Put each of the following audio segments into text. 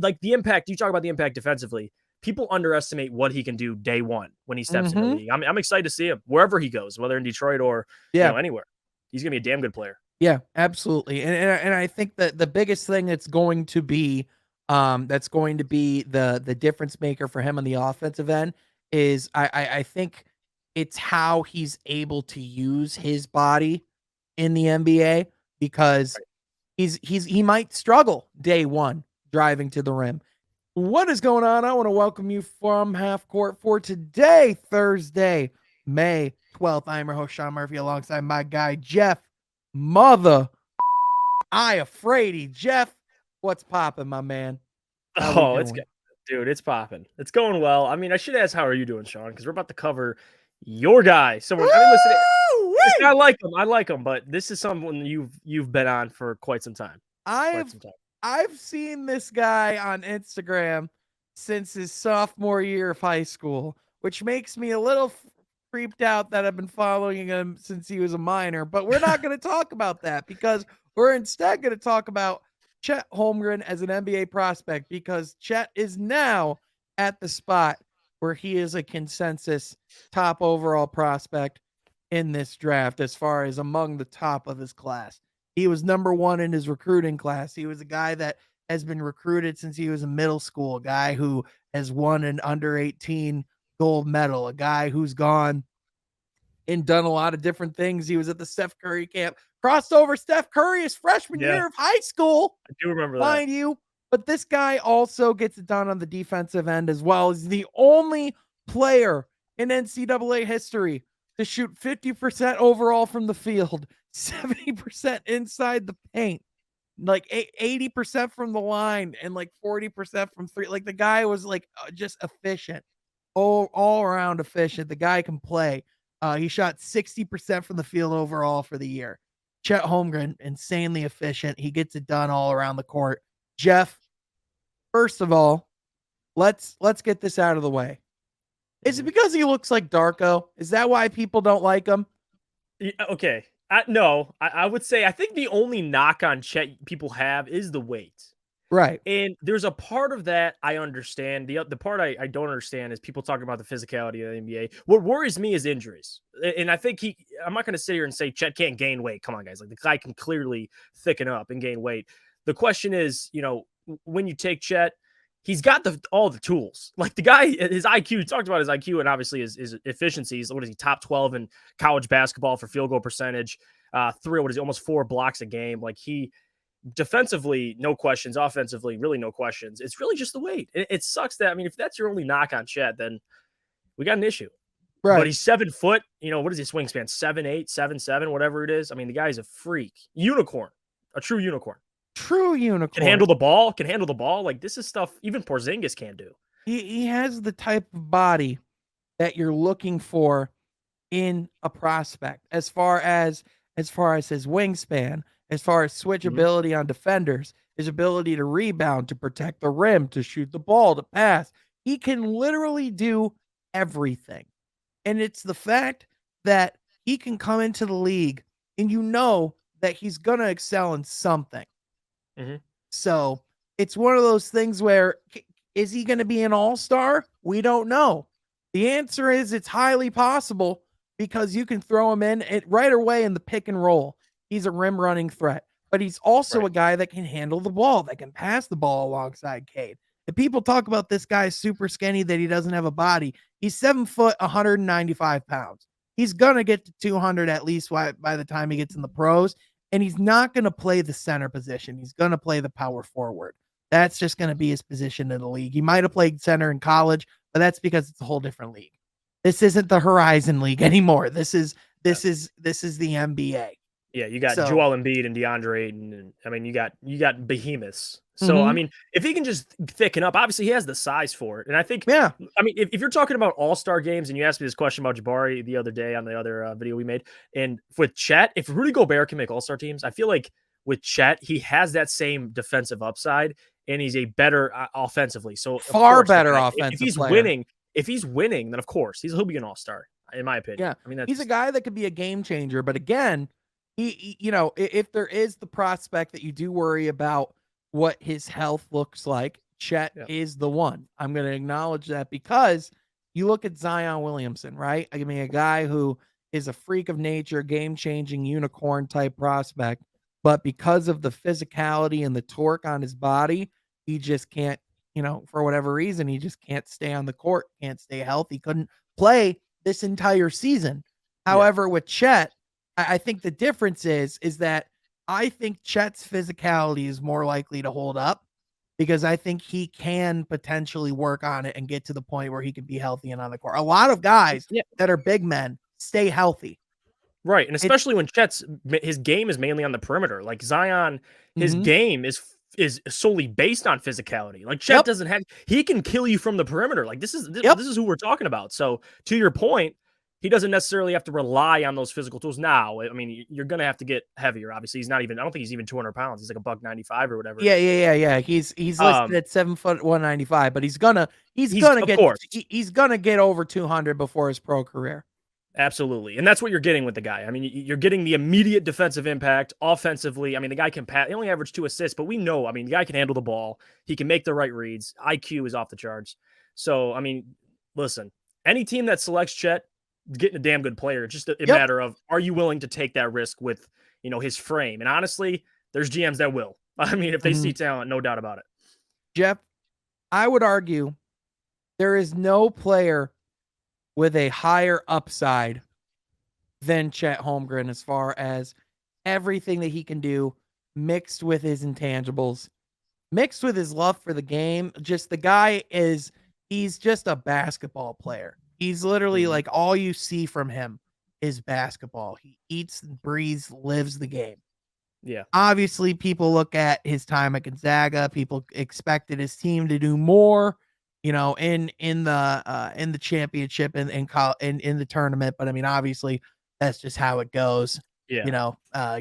like the impact, you talk about the impact defensively. People underestimate what he can do day one when he steps in the league. I'm excited to see him wherever he goes, whether in Detroit or Yeah. anywhere. He's gonna be a damn good player. Yeah, absolutely. And I think that the biggest thing that's going to be the difference maker for him on the offensive end is I think it's how he's able to use his body in the NBA, because he might struggle day one driving to the rim. What is going on? I want to welcome you from Half Court for today, Thursday, May 12th. I'm your host, Sean Murphy, alongside my guy, Jeff Mother I Afraidy. Jeff, what's popping, my man? Oh, it's good. Dude, it's popping. It's going well. I mean, I should ask, how are you doing, Sean? Because we're about to cover your guy. Someone, I mean, listen, I like him, but this is someone you've been on for quite some time. I've seen this guy on Instagram since his sophomore year of high school, which makes me a little creeped out that I've been following him since he was a minor. But we're not going to talk about that, because we're instead going to talk about Chet Holmgren as an NBA prospect, because Chet is now at the spot where he is a consensus top overall prospect in this draft, as far as among the top of his class. He was number one in his recruiting class. He was a guy that has been recruited since he was in middle school, a guy who has won an under 18 gold medal, a guy who's gone and done a lot of different things. He was at the Steph Curry camp, crossed over Steph Curry his freshman year of high school. I do remember that. Mind you, but this guy also gets it done on the defensive end as well. He's the only player in NCAA history to shoot 50% overall from the field, 70% inside the paint, like 80% from the line, and like 40% from three. Like, the guy was like just efficient, all around efficient. The guy can play. He shot 60% from the field overall for the year. Chet Holmgren, insanely efficient. He gets it done all around the court. Jeff, first of all, let's get this out of the way. Is it because he looks like Darko? Is that why people don't like him? Yeah, okay. No, I would say, I think the only knock on Chet people have is the weight. Right. And there's a part of that I understand. The part I don't understand is people talking about the physicality of the NBA. What worries me is injuries. And I think I'm not going to sit here and say Chet can't gain weight. Come on, guys. Like, the guy can clearly thicken up and gain weight. The question is, when you take Chet, he's got all the tools. Like, the guy, his IQ, talked about his IQ and obviously his efficiencies. What is he, top 12 in college basketball for field goal percentage? Almost 4 blocks a game. Like, defensively, no questions. Offensively, really no questions. It's really just the weight. It sucks that, I mean, if that's your only knock on Chet, then we got an issue. Right. But he's 7 foot. What is his wingspan? 7'8", 7'7", whatever it is. I mean, the guy's a freak. Unicorn. A true unicorn. True unicorn. Can handle the ball. Like, this is stuff even Porzingis can't do. He has the type of body that you're looking for in a prospect, as far as his wingspan, as far as switchability on defenders, his ability to rebound, to protect the rim, to shoot the ball, to pass. He can literally do everything. And it's the fact that he can come into the league and that he's going to excel in something. So it's one of those things where, is he going to be an all-star? We don't know. The answer is it's highly possible, because you can throw him in right away in the pick and roll. He's a rim running threat, but he's also a guy that can handle the ball, that can pass the ball alongside Cade. If people talk about this guy super skinny, that he doesn't have a body, he's 7 foot, 195 pounds. He's going to get to 200 at least by the time he gets in the pros, and he's not going to play the center position. He's going to play the power forward. That's just going to be his position in the league. He might have played center in college, but that's because it's a whole different league. This isn't the Horizon League anymore. This is the NBA. Yeah, you got Joel Embiid and DeAndre Ayton, and I mean, you got behemoths. So I mean, if he can just thicken up, obviously he has the size for it. And I think, I mean, if you're talking about all-star games, and you asked me this question about Jabari the other day on the other video we made, and with Chet, if Rudy Gobert can make all-star teams, I feel like with Chet, he has that same defensive upside, and he's a better offensively. So far better offensive. If he's winning, then of course he'll be an all-star, in my opinion. Yeah, I mean, he's a guy that could be a game changer. But again, if there is the prospect that you do worry about what his health looks like, Chet Yeah. is the one. I'm going to acknowledge that because you look at Zion Williamson, right? I mean, a guy who is a freak of nature, game-changing unicorn type prospect, but because of the physicality and the torque on his body, he just can't, for whatever reason, he just can't stay on the court, can't stay healthy, couldn't play this entire season. Yeah. However, with Chet, I think the difference is that I think Chet's physicality is more likely to hold up because I think he can potentially work on it and get to the point where he can be healthy and on the court. A lot of guys Yeah. that are big men stay healthy. Right, and It's especially when his game is mainly on the perimeter. Like Zion, his mhm. game is solely based on physicality. Like Chet Yep. doesn't have he can kill you from the perimeter. Like Yep. this is who we're talking about. So to your point, he doesn't necessarily have to rely on those physical tools. Now, I mean, you're gonna have to get heavier. Obviously, he's not even. I don't think he's even 200 pounds. He's like a buck 95 or whatever. Yeah. He's listed Um, at 7 foot 195, but he's he's gonna of get course. he's gonna get over 200 before his pro career. Absolutely. And that's what you're getting with the guy. I mean, you're getting the immediate defensive impact offensively. I mean, the guy can pass. He only averaged 2 assists, but we know, I mean, the guy can handle the ball. He can make the right reads. IQ is off the charts. So, I mean, listen, any team that selects Chet is getting a damn good player. It's just a Yep. matter of, are you willing to take that risk with, his frame? And honestly, there's GMs that will. I mean, if they see Mhm. talent, no doubt about it. Jeff, I would argue there is no player with a higher upside than Chet Holmgren as far as everything that he can do mixed with his intangibles, mixed with his love for the game. Just the guy he's just a basketball player. He's literally Mhm. like all you see from him is basketball. He eats, breathes, lives the game. Yeah. Obviously, people look at his time at Gonzaga. People expected his team to do more, in the championship and in the tournament. But I mean, obviously, that's just how it goes. Yeah.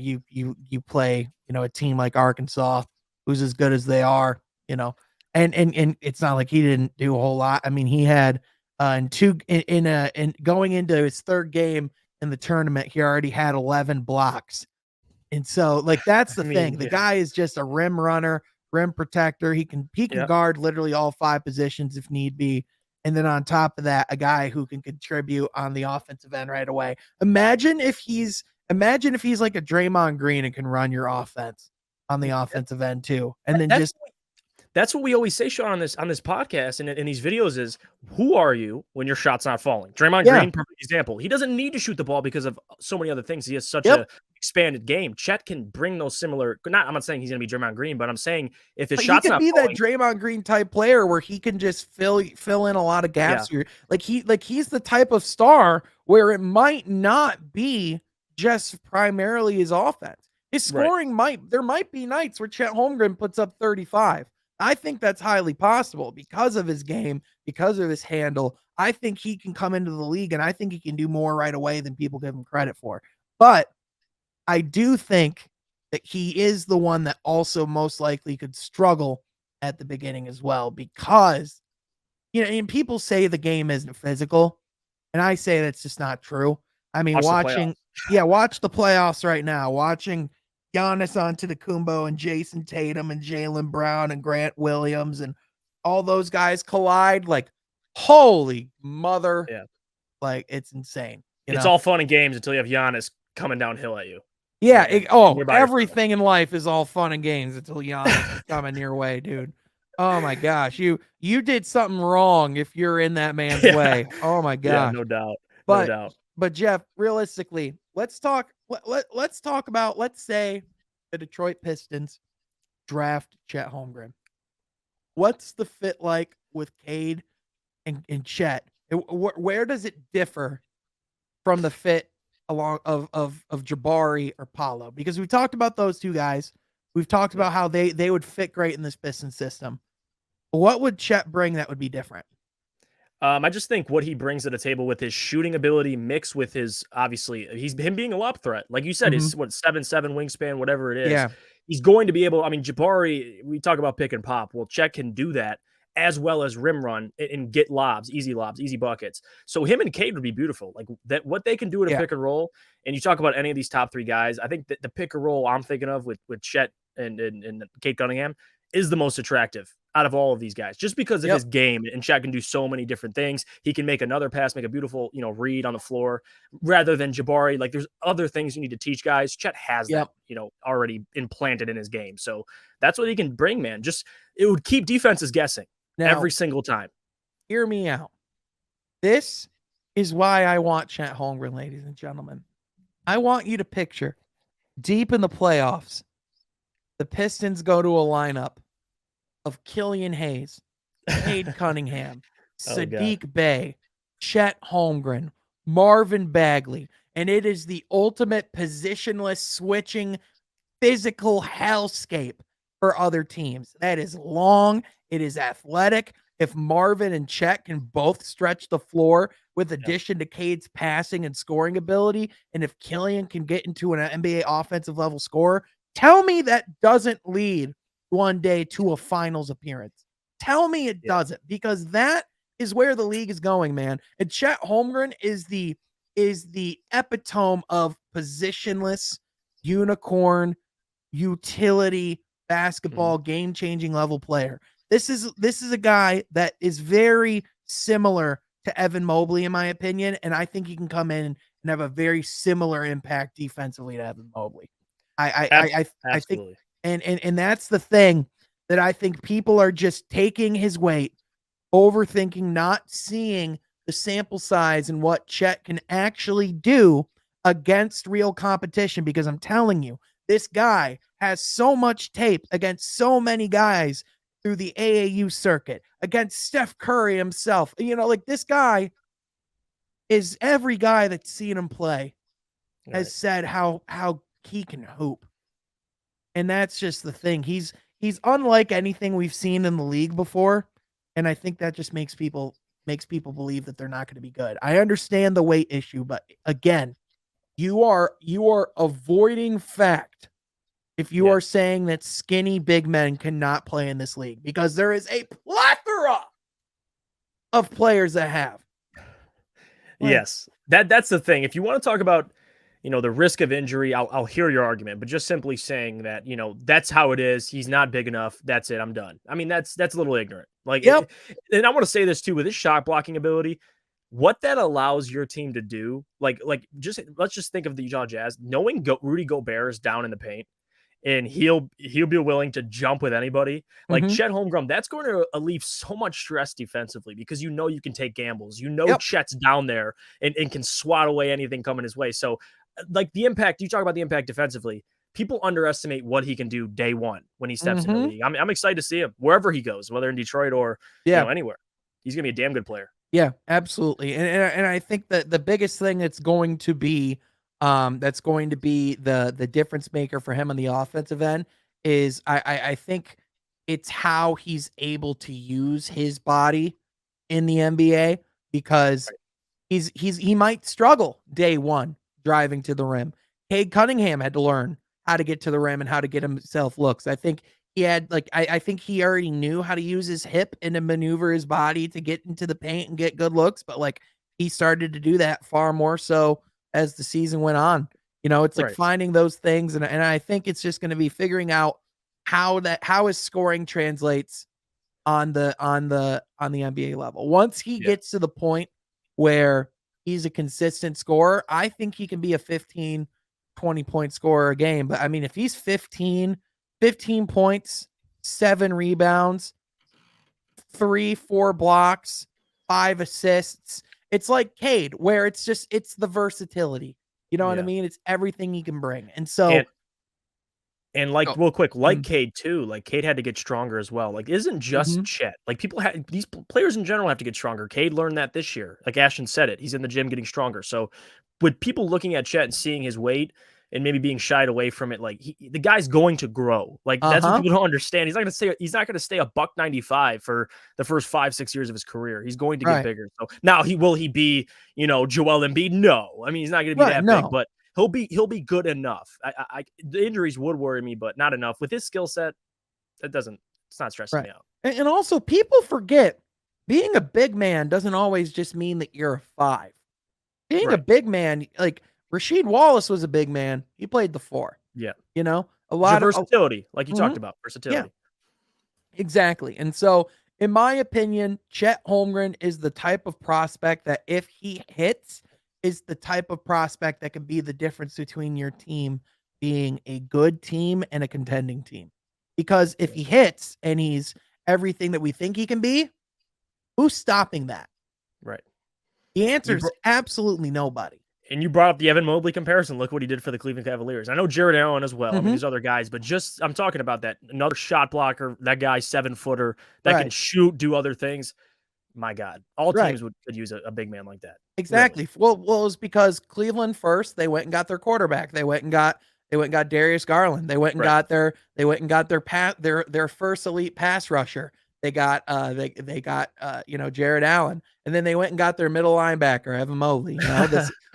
You play, a team like Arkansas, who's as good as they are, and it's not like he didn't do a whole lot. I mean, he had in going into his third game in the tournament, he already had 11 blocks. And so, like, that's I the mean, thing. The yeah. guy is just a rim runner, rim protector. He can Yeah. guard literally all 5 positions if need be. And then on top of that, a guy who can contribute on the offensive end right away. Imagine if he's like a Draymond Green and can run your offense on the offensive end too. And then That's just That's what we always say, Sean, on this podcast and in these videos is who are you when your shot's not falling? Draymond yeah. Green, perfect example. He doesn't need to shoot the ball because of so many other things. He has such Yep. a expanded game. Chet can bring those similar. I'm not saying he's going to be Draymond Green, but I'm saying if his But he shot's could not be that falling, Draymond Green type player where he can just fill in a lot of yeah, gaps here. He's the type of star where it might not be just primarily his offense. His right, scoring there might be nights where Chet Holmgren puts up 35. I think that's highly possible because of his game, because of his handle. I think he can come into the league and I think he can do more right away than people give him credit for. But I do think that he is the one that also most likely could struggle at the beginning as well because, and people say the game isn't physical, and I say that's just not true. I mean, watch the playoffs. watch the playoffs right now, watching Giannis Antetokounmpo and Jason Tatum and Jaylen Brown and Grant Williams and all those guys collide, like, holy mother, Yeah, like, it's insane, it's all fun and games until you have Giannis coming downhill at you. Yeah. And you're by yourself. Everything in life is all fun and games until Giannis is coming your way, dude. Oh my gosh, you did something wrong if you're in that man's Yeah, way. Oh my yeah, gosh. no doubt, no But doubt. Jeff, realistically, let's talk. Let's talk about. Let's say the Detroit Pistons draft Chet Holmgren. What's the fit like with Cade and Chet? Where does it differ from the fit along of Jabari or Paulo? Because we've talked about those two guys. We've talked Yeah. about how they would fit great in this Pistons system. What would Chet bring that would be different? I just think what he brings to the table with his shooting ability mixed with his obviously he's him being a lob threat. Like you said, Mhm. his 7'7" wingspan, whatever it is. Yeah. He's going to be able, I mean, Jabari, we talk about pick and pop. Well, Chet can do that as well as rim run and get lobs, easy buckets. So him and Cade would be beautiful. Like that what they can do at a Yeah. pick and roll. And you talk about any of these top 3 guys, I think that the pick and roll I'm thinking of with Chet and Cade Cunningham is the most attractive out of all of these guys just because of Yep. his game. And Chet can do so many different things. He can make another pass, make a beautiful, read on the floor rather than Jabari. Like there's other things you need to teach guys. Chet has that, Yep. already implanted in his game. So that's what he can bring, man. Just it would keep defenses guessing Now, every single time. hear me out. This is why I want Chet Holmgren, ladies and gentlemen. I want you to picture deep in the playoffs, the Pistons go to a lineup of Killian Hayes, Cade Cunningham, Oh God. Sadiq Bey, Chet Holmgren, Marvin Bagley, and it is the ultimate positionless switching physical hellscape for other teams. That is long. It is athletic. If Marvin and Chet can both stretch the floor with addition to Cade's passing and scoring ability, and if Killian can get into an NBA offensive level scorer, tell me that doesn't lead one day to a finals appearance. Tell me it doesn't, because that is where the league is going, man. And Chet Holmgren is the epitome of positionless unicorn utility basketball game-changing level player. This is a guy that is very similar to Evan Mobley, in my opinion, and I think he can come in and have a very similar impact defensively to Evan Mobley. I think, Absolutely. and that's the thing that I think people are just taking his weight, overthinking, not seeing the sample size and what Chet can actually do against real competition. Because I'm telling you, this guy has so much tape against so many guys through the AAU circuit, against Steph Curry himself. Like this guy is every guy that's seen him play has said how he can hoop. And that's just the thing. He's unlike anything we've seen in the league before. And I think that just makes people believe that they're not going to be good. I understand the weight issue, but again, you are avoiding fact if you are saying that skinny big men cannot play in this league, because there is a plethora of players that have. Yes, that's the thing. If you want to talk about, the risk of injury, I'll hear your argument, but just simply saying that, that's how it is. He's not big enough. That's it. I'm done. I mean, that's a little ignorant. Like, and I want to say this too, with his shot blocking ability, what that allows your team to do, let's just think of the Utah Jazz, knowing Rudy Gobert is down in the paint, and he'll be willing to jump with anybody. Like Chet Holmgren, that's going to alleviate so much stress defensively, because you can take gambles. Chet's down there and can swat away anything coming his way. So, like the impact, you talk about the impact defensively. People underestimate what he can do day one when he steps in the league. I'm excited to see him wherever he goes, whether in Detroit or anywhere. He's gonna be a damn good player. Yeah, absolutely. And I think that the biggest thing that's going to be the difference maker for him on the offensive end is I think it's how he's able to use his body in the NBA, because he might struggle day one driving to the rim. Cade Cunningham had to learn how to get to the rim and how to get himself looks. I think he had I think he already knew how to use his hip and to maneuver his body to get into the paint and get good looks, but he started to do that far more so as the season went on. It's like finding those things, and I think it's just going to be figuring out how his scoring translates on the NBA level. Once he gets to the point where he's a consistent scorer, I think he can be a 15, 20-point scorer a game. But I mean, if he's 15 points, 7 rebounds, 3-4 blocks, 5 assists, it's like Cade, where it's the versatility. You know what I mean? It's everything he can bring. And so, and real quick, Cade too, Cade had to get stronger as well. Like, isn't just Chet. Like, these players in general have to get stronger. Cade learned that this year. Like Ashton said it. He's in the gym getting stronger. So with people looking at Chet and seeing his weight and maybe being shied away from it, the guy's going to grow. That's what people don't understand. He's not gonna stay a $195 for the first 5-6 years of his career. He's going to get bigger. So now will he be, Joel Embiid? No. I mean, he's not gonna be that big, but he'll be good enough. The injuries would worry me, but not enough. With his skill set, it's not stressing me out. And also, people forget, being a big man doesn't always just mean that you're a 5. Being a big man, like Rasheed Wallace was a big man. He played the 4. Yeah. A lot of versatility, like you talked about, versatility. Exactly. And so, in my opinion, Chet Holmgren is the type of prospect that if he hits, is the type of prospect that can be the difference between your team being a good team and a contending team. Because if he hits and he's everything that we think he can be, who's stopping that? Right. The You answer br- is absolutely nobody. and you brought up the Evan Mobley comparison. Look what he did for the Cleveland Cavaliers. I know Jared Allen as well. I mean, Mhm. these other guys, but just I'm talking about that another shot blocker. That guy 7-footer that can Right. shoot, do other things. My God, all Right. teams could use a big man like that. Really. Exactly. Well, it was because Cleveland first, they went and got their quarterback. They went and got Darius Garland. Right. They went and got their first elite pass rusher. They got Jared Allen. And then they went and got their middle linebacker, Evan Mobley.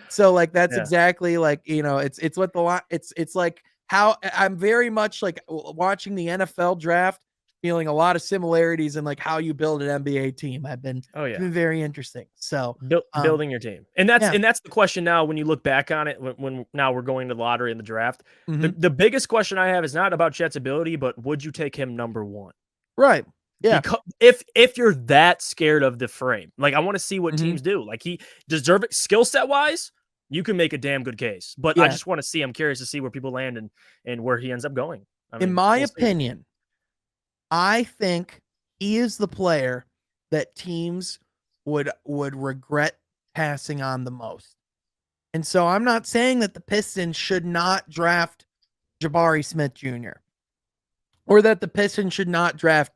So like that's Yeah. exactly like, it's what the line it's like how I'm very much like watching the NFL draft, feeling a lot of similarities in like how you build an NBA team. Oh It's yeah. been very interesting. So Building your team, and that's yeah. and that's the question now. When you look back on it, when now we're going to the lottery and the draft, the Mhm. the biggest question I have is not about Chet's ability, but would you take him number one? Right. Yeah. Because if you're that scared of the frame, like I want to see what Mhm. teams do. Like he deserve it skill set wise, you can make a damn good case. But I Yeah. just want to see. I'm curious to see where people land and where he ends up going. I In mean, my we'll see. opinion, I think he is the player that teams would regret passing on the most. And so I'm not saying that the Pistons should not draft Jabari Smith Jr. or that the Pistons should not draft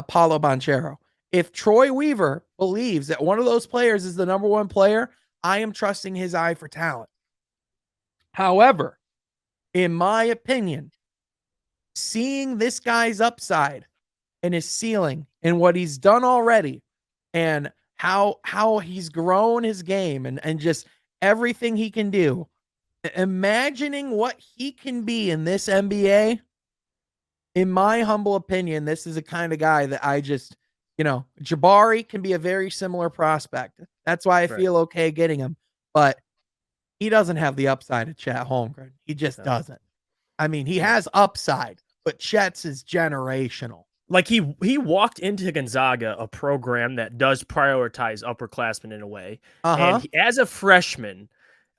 Paulo Banchero. If Troy Weaver believes that one of those players is the number one player, I am trusting his eye for talent. However, in my opinion, seeing this guy's upside and his ceiling and what he's done already and how he's grown his game and just everything he can do, imagining what he can be in this NBA, in my humble opinion, this is the kind of guy that Jabari can be a very similar prospect. That's why I Right. feel okay getting him, but he doesn't have the upside of Chet Holmgren. He just No. doesn't. I mean, he No. has upside, but Chet's is generational. Like he walked into Gonzaga, a program that does prioritize upperclassmen in a way, and Uh-huh. as a freshman,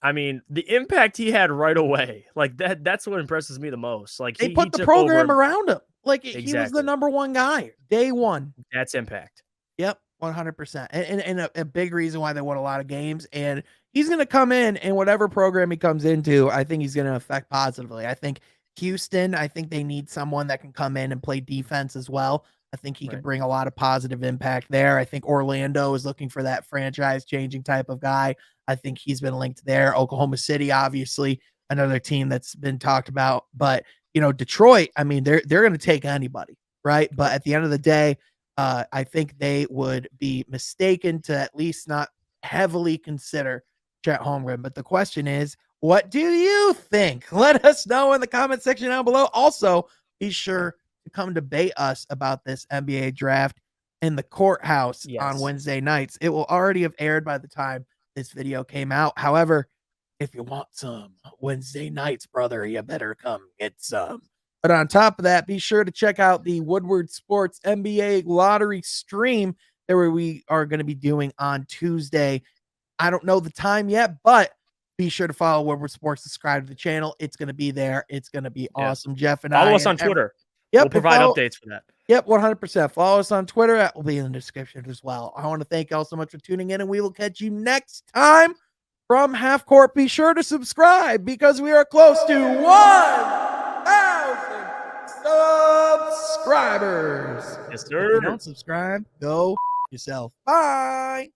I mean, the impact he had right away, like that's what impresses me the most. Like They he put the took over program around him. Like he was the exactly. number one guy, day one. That's impact. Yep, 100%. And a big reason why they won a lot of games. And he's going to come in, and whatever program he comes into, I think he's going to affect positively. I think Houston, I think they need someone that can come in and play defense as well. I think he could Right. bring a lot of positive impact there. I think Orlando is looking for that franchise changing type of guy. I think he's been linked there. Oklahoma City, obviously, another team that's been talked about. But Detroit, I mean, they're going to take anybody, right? But Right. at the end of the day, I think they would be mistaken to at least not heavily consider Chet Holmgren. But the question is, what do you think? Let us know in the comment section down below. Also, be sure to come debate us about this NBA draft in the courthouse on Yes. Wednesday nights. It will already have aired by the time this video came out. However, if you want some Wednesday nights, brother, you better come get some. But on top of that, be sure to check out the Woodward Sports NBA lottery stream that we are going to be doing on Tuesday. I don't know the time yet, but be sure to follow Woodward Sports, subscribe to the channel. It's going to be there. It's going to be Yeah. awesome. Jeff and I Follow us and on Twitter. We'll yep, and provide follow updates for that. yep, 100%. Follow us on Twitter. That will be in the description as well. I want to thank y'all so much for tuning in, and we will catch you next time from Half Court. Be sure to subscribe because we are close to 1,000 subscribers. Yes, If you sir. don't subscribe, go yourself. Bye.